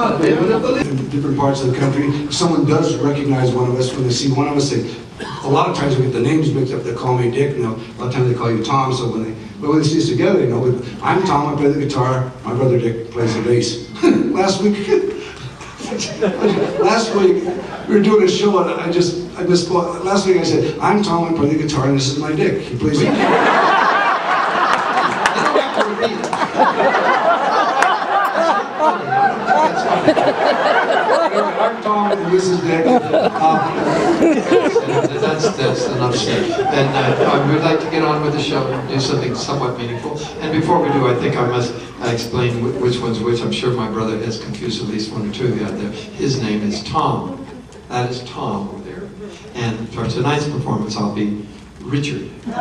God, they would have believed. In different parts of the country, if someone does recognize one of us when they see one of us. A lot of times we get the names mixed up. They call me Dick, and a lot of times they call you Tom. So when they see us together, they know. But I'm Tom. I play the guitar. My brother Dick plays the bass. Last week we were doing a show, and I misspoke. Last week I said, I'm Tom. I play the guitar, and this is my Dick. He plays the I'm Tom, and this is Dick. That's enough said. And I would like to get on with the show and do something somewhat meaningful. And before we do, I think I must explain which one's which. I'm sure my brother has confused at least one or two of you out there. His name is Tom. That is Tom over there. And for tonight's performance, I'll be Richard. I'm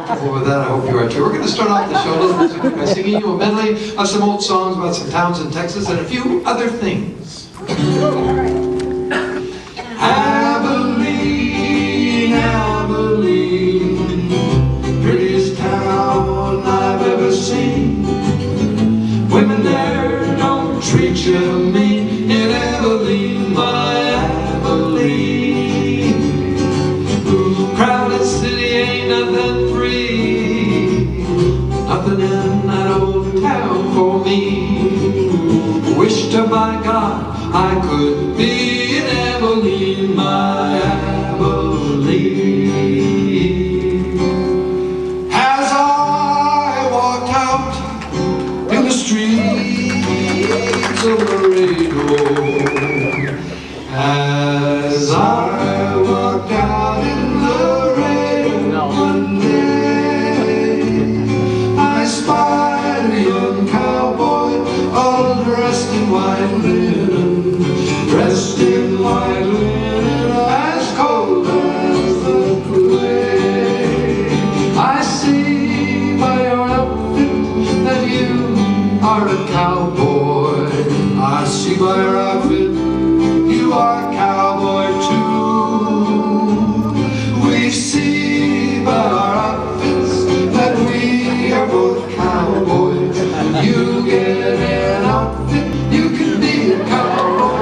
comfortable with that. I hope you are too. We're going to start off the show a little bit by singing you a medley of some old songs about some towns in Texas and a few other things. Abilene, prettiest town I've ever seen. Women there don't treat you mean in Abilene, my Abilene. Crowded city ain't nothing free, nothing in that old town for me. Wish to by God I could be in Abilene, my Abilene. As I walked out in the streets of Loredo, as I walked out in Loredo one day, I spied a young cowboy all dressed in white linen, dressed in white linen, as cold as the clay. I see by your outfit that you are a cowboy. I see by your outfit you are a cowboy too. We see by our outfits that we are both cowboys. You get an outfit, you can be a cowboy.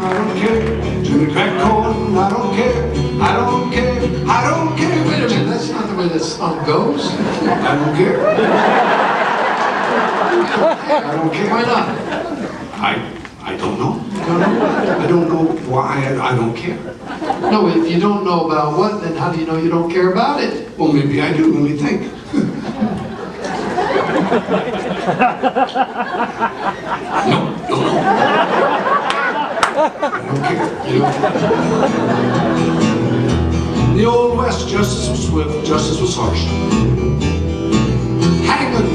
I don't care. To the crack corn, I don't care. I don't care. I don't care. Wait a minute, that's not the way this song goes. I don't care. I don't care. Why not? I don't know. I don't know why I don't care. No, if you don't know about what, then how do you know you don't care about it? Well, maybe I do. Let me think. No. I don't care. In the Old West, justice was swift, justice was harsh. Hangman,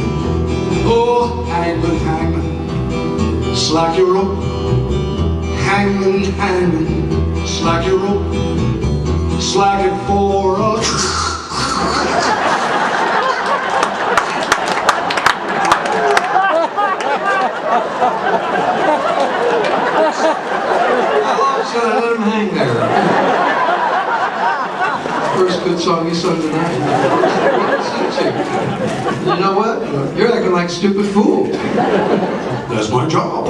oh, hangman, hangman, slack your rope. Hangman, hangman, slack your rope. Slack it for us. How long should I let him hang there? First good song you sung tonight. You know what? You're acting like a stupid fool. That's my job.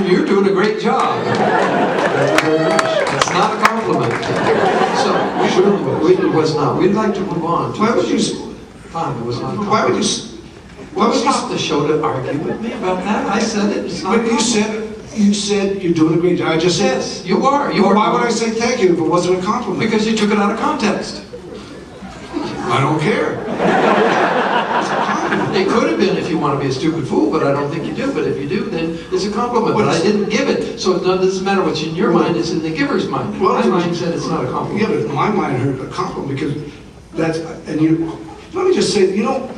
You're doing a great job. That's not a compliment. So, it was not. We'd like to move on. Why would you... Fine, it was not. Why would you stop the show to argue with me about that? I said it. It's not. But you said you're doing a great job. I just said... Yes, you are. Why would I say thank you if it wasn't a compliment? Because you took it out of context. I don't care. It could have been if you want to be a stupid fool, but I don't think you do. But if you do, then it's a compliment. But I didn't give it, so it doesn't matter what's in your mind, it's in the giver's mind. Well, my mind said it's not a compliment. Yeah, but my mind heard a compliment because that's, and you, let me just say, you know,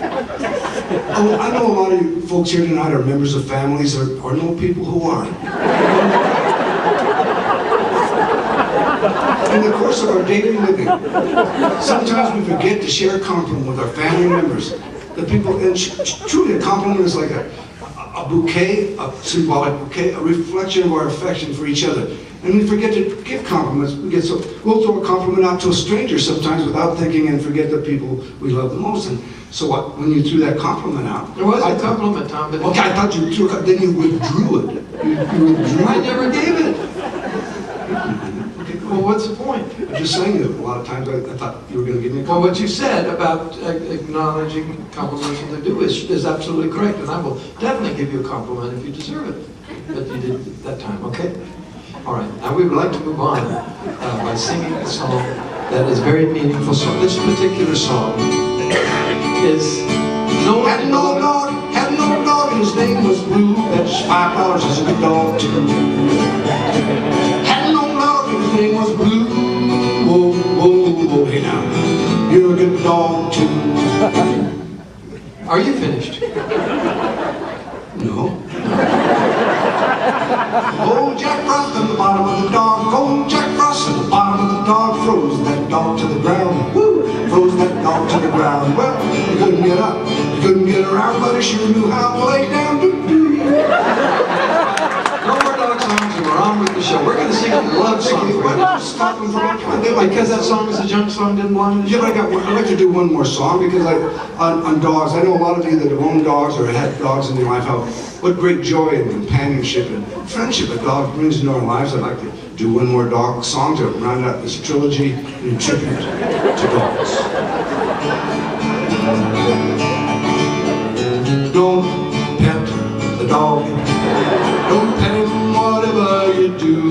I know a lot of you folks here tonight are members of families or know people who aren't. In the course of our daily living, sometimes we forget to share a compliment with our family members. The people, and truly a compliment is like a bouquet, a symbolic bouquet, a reflection of our affection for each other. And we forget to give compliments. We'll throw a compliment out to a stranger sometimes without thinking and forget the people we love the most. And so when you threw that compliment out... There was a compliment, Tom, but... Okay, I thought you threw it, then you withdrew it. You withdrew I it. never gave it. Well, what's the point? I'm just saying that a lot of times I thought you were going to give me a Well, compliment. what you said about acknowledging compliments that they do is absolutely correct, and I will definitely give you a compliment if you deserve it. But you did that time, okay? All right, now we would like to move on by singing a song that is very meaningful. So this particular song is Had no dog, and his name was Blue. That's $5 as a good dog too. Had no dog, and his name was Blue. Whoa, whoa, whoa, hey now, you're a good dog too. Are you finished? No. Oh, Jack Frost on the bottom of the dog. Oh, Jack Frost on the bottom of the dog. Froze that dog to the ground. Woo! Froze that dog to the ground. Well, he couldn't get up, he couldn't get around, but he sure knew how to lay down. No more dog songs, and we're on with the show. We're going to sing a love song for Why you. don't you stop him from trying? Because that song is a junk song, didn't belong to the Yeah, show. but I'd like to do one more song because on dogs, I know a lot of you that have owned dogs or had dogs in your life, what great joy and companionship and friendship a dog brings into our lives. I'd like to do one more dog song to round out this trilogy in tribute to dogs. Don't pet the dog. Don't pet him whatever you do.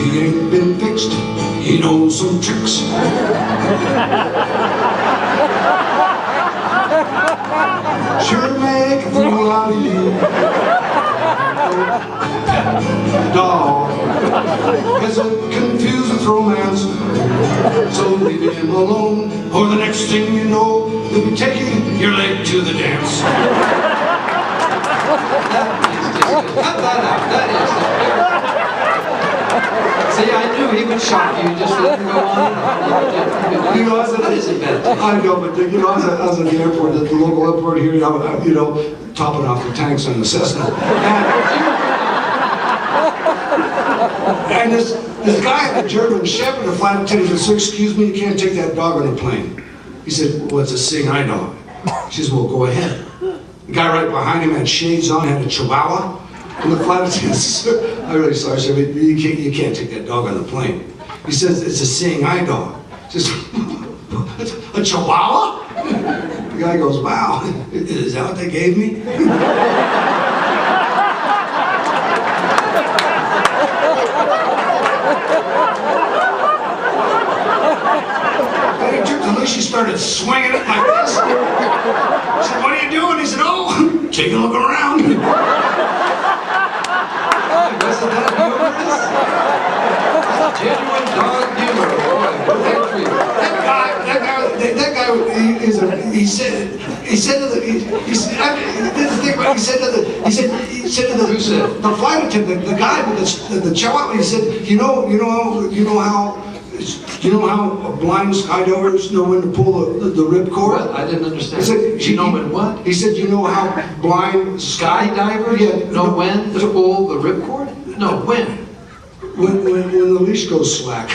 He ain't been fixed. He knows some tricks. Sure make a fool out of you. Pet the dog, 'cause it confuses romance. So leave him alone, or the next thing you know, he'll be taking your leg to the dance. Cut that out. That is. See, I knew he would shock you. Just let him go on and on. You know, That isn't bad. I know, but you know, I was at the airport, at the local airport here, you know, topping off the tanks on the Cessna. And this guy had a German Shepherd, a flight attendant, said, "Sir, excuse me, you can't take that dog on a plane." He said, "Well, it's a seeing-eye dog." She says, "Well, go ahead." The guy right behind him had shades on, had a Chihuahua. And the flight attendant said, "I'm really sorry, sir, but you can't take that dog on the plane." He says, "It's a seeing-eye dog." He says, "A Chihuahua?" The guy goes, "Wow, is that what they gave me?" Then he took the leash, he started swinging it like this. I said, "What are you doing?" He said, "Oh, take a look around." Wasn't that humorous? Genuine dog humor. Boy, good for you. He said to the flight attendant, the guy with the Chihuahua, he said, you know how blind skydivers know when to pull the ripcord? What? I didn't understand. He said, You know when what? He said, you know how blind Skydivers know when to pull the ripcord? No, when? When the leash goes slack.